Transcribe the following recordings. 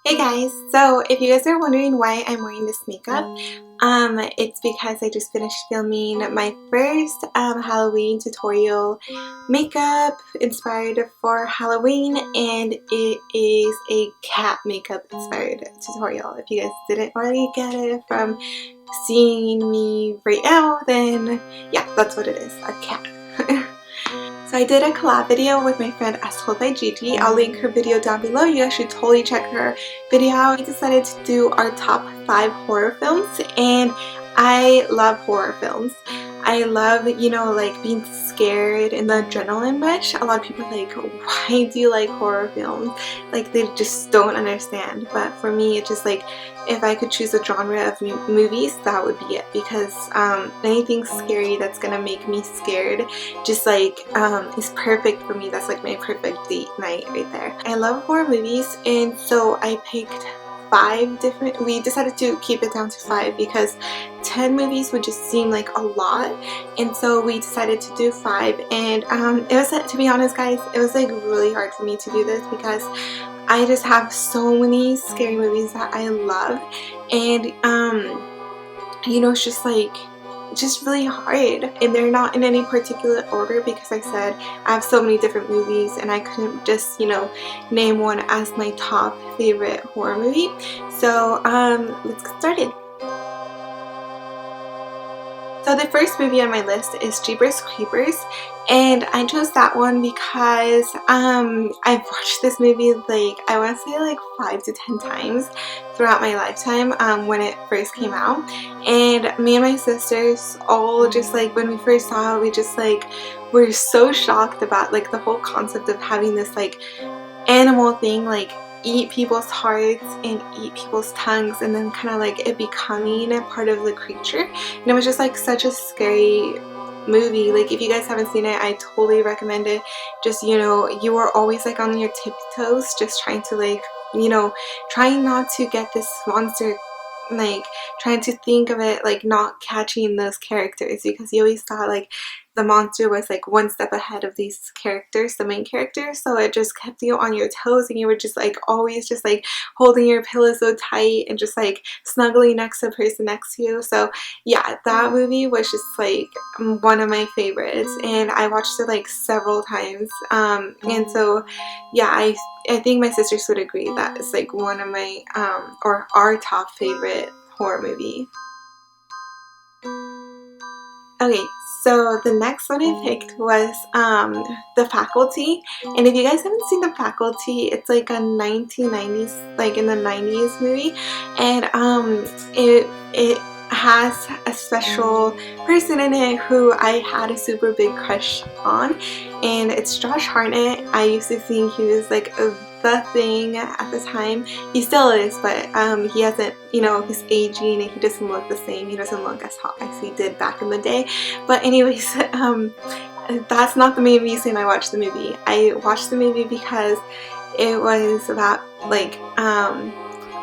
Hey guys, so if you guys are wondering why I'm wearing this makeup, it's because I just finished filming my first Halloween tutorial makeup inspired for Halloween, and it is a cat makeup inspired tutorial. If you guys didn't already get it from seeing me right now, then yeah, that's what it is, a cat. So I did a collab video with my friend As Told by Gigi. I'll link her video down below. You guys should totally check her video out. We decided to do our top 5 horror films, and I love horror films. I love, like being scared and the adrenaline rush. A lot of people are like, why do you like horror films? Like, they just don't understand. But for me, it's just like, if I could choose a genre of movies, that would be it. Because anything scary that's gonna make me scared just like is perfect for me. That's like my perfect date night right there. I love horror movies, and so I picked 5 different. We decided to keep it down to 5 because 10 movies would just seem like a lot, and so we decided to do 5. And it was, to be honest guys, it was like really hard for me to do this because I just have so many scary movies that I love, and it's just like just really hard, and they're not in any particular order because I said I have so many different movies and I couldn't just name one as my top favorite horror movie. So let's get started. So the first movie on my list is Jeepers Creepers, and I chose that one because I've watched this movie like I want to say like 5 to 10 times throughout my lifetime when it first came out. And me and my sisters all just like, when we first saw it, we just like were so shocked about like the whole concept of having this like animal thing like eat people's hearts and eat people's tongues, and then kind of like it becoming a part of the creature. And it was just like such a scary movie. Like, if you guys haven't seen it, I totally recommend it. Just you are always like on your tiptoes, just trying to like trying not to get this monster, like trying to think of it like not catching those characters, because you always thought like the monster was like one step ahead of these characters, the main characters. So it just kept you on your toes, and you were just like always just like holding your pillow so tight and just like snuggling next to the person next to you. So yeah, that movie was just like one of my favorites, and I watched it like several times. And so yeah, I think my sisters would agree that it's like one of my or our top favorite horror movie. Okay, so the next one I picked was The Faculty. And if you guys haven't seen The Faculty, it's like a 1990s, like in the 90s movie. And it has a special person in it who I had a super big crush on, and it's Josh Hartnett. I used to think he was like the thing at the time. He still is, but he hasn't, he's aging and he doesn't look the same. He doesn't look as hot as he did back in the day. But anyways, that's not the main reason I watched the movie. I watched the movie because it was about like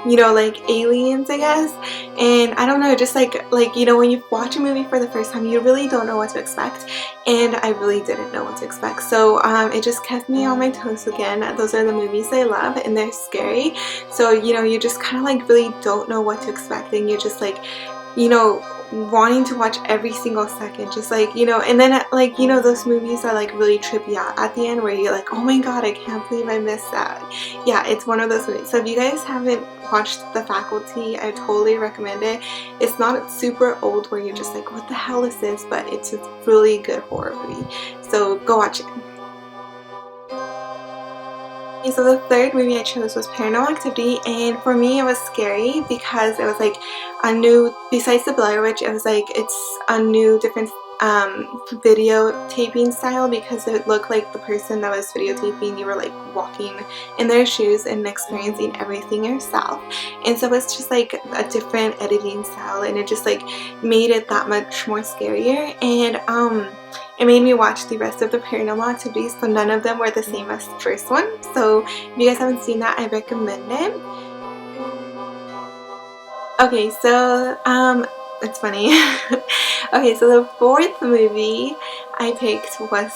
like aliens, I guess. And I don't know, just like when you watch a movie for the first time, you really don't know what to expect, and I really didn't know what to expect. So it just kept me on my toes again. Those are the movies I love, and they're scary. So you just kind of like really don't know what to expect, and you're just like wanting to watch every single second, just like and then like those movies are like really trippy out at the end, where you're like, oh my god, I can't believe I missed that. Yeah, it's one of those movies. So if you guys haven't watched The Faculty, I totally recommend it. It's not super old where you're just like, what the hell is this, but it's a really good horror movie, so go watch it. So the third movie I chose was Paranormal Activity, and for me it was scary because it was like a new, besides the Blair Witch, it was like it's a new different videotaping style, because it looked like the person that was videotaping, you were like walking in their shoes and experiencing everything yourself. And so it's just like a different editing style, and it just like made it that much more scarier. And it made me watch the rest of the Paranormal Activities, so none of them were the same as the first one. So if you guys haven't seen that, I recommend it. Okay, so it's funny. Okay, so the fourth movie I picked was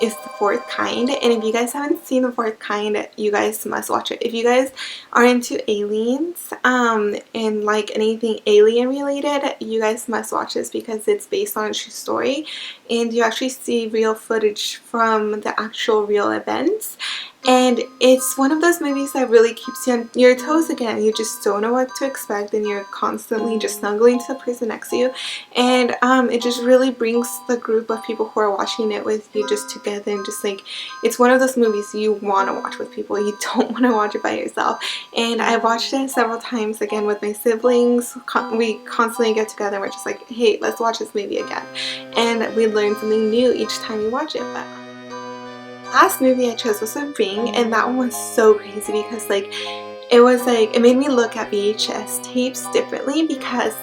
is The Fourth Kind, and if you guys haven't seen The Fourth Kind, you guys must watch it. If you guys are into aliens and like anything alien related, you guys must watch this because it's based on a true story, and you actually see real footage from the actual real events. And it's one of those movies that really keeps you on your toes again. You just don't know what to expect, and you're constantly just snuggling to the person next to you. And it just really brings the group of people who are watching it with you just together, and just like, it's one of those movies you want to watch with people. You don't want to watch it by yourself. And I watched it several times again with my siblings. We constantly get together and we're just like, hey, let's watch this movie again. And we learn something new each time we watch it. But last movie I chose was The Ring, and that one was so crazy because like it made me look at VHS tapes differently because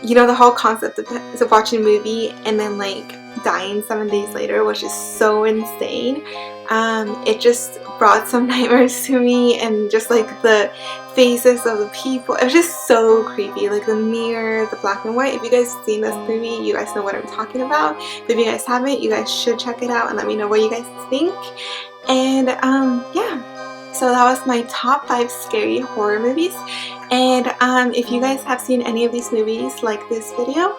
you know, the whole concept of watching a movie and then like dying 7 days later was just so insane. It just brought some nightmares to me, and just like the faces of the people, it was just so creepy. Like the mirror, the black and white. If you guys seen this movie, you guys know what I'm talking about. But if you guys haven't, you guys should check it out and let me know what you guys think. And yeah, so that was my top 5 scary horror movies. And if you guys have seen any of these movies, like this video.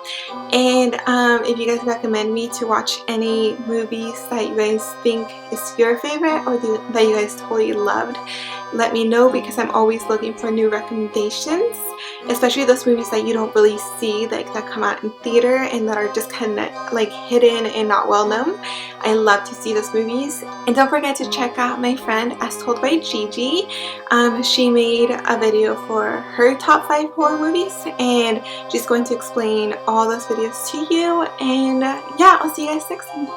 And if you guys recommend me to watch any movies that you guys think is your favorite, or that you guys totally loved, let me know, because I'm always looking for new recommendations, especially those movies that you don't really see, like that come out in theater and that are just kind of like hidden and not well known. I love to see those movies. And don't forget to check out my friend As Told by Gigi. She made a video for her top 5 horror movies, and she's going to explain all those videos to you. And yeah, I'll see you guys next time.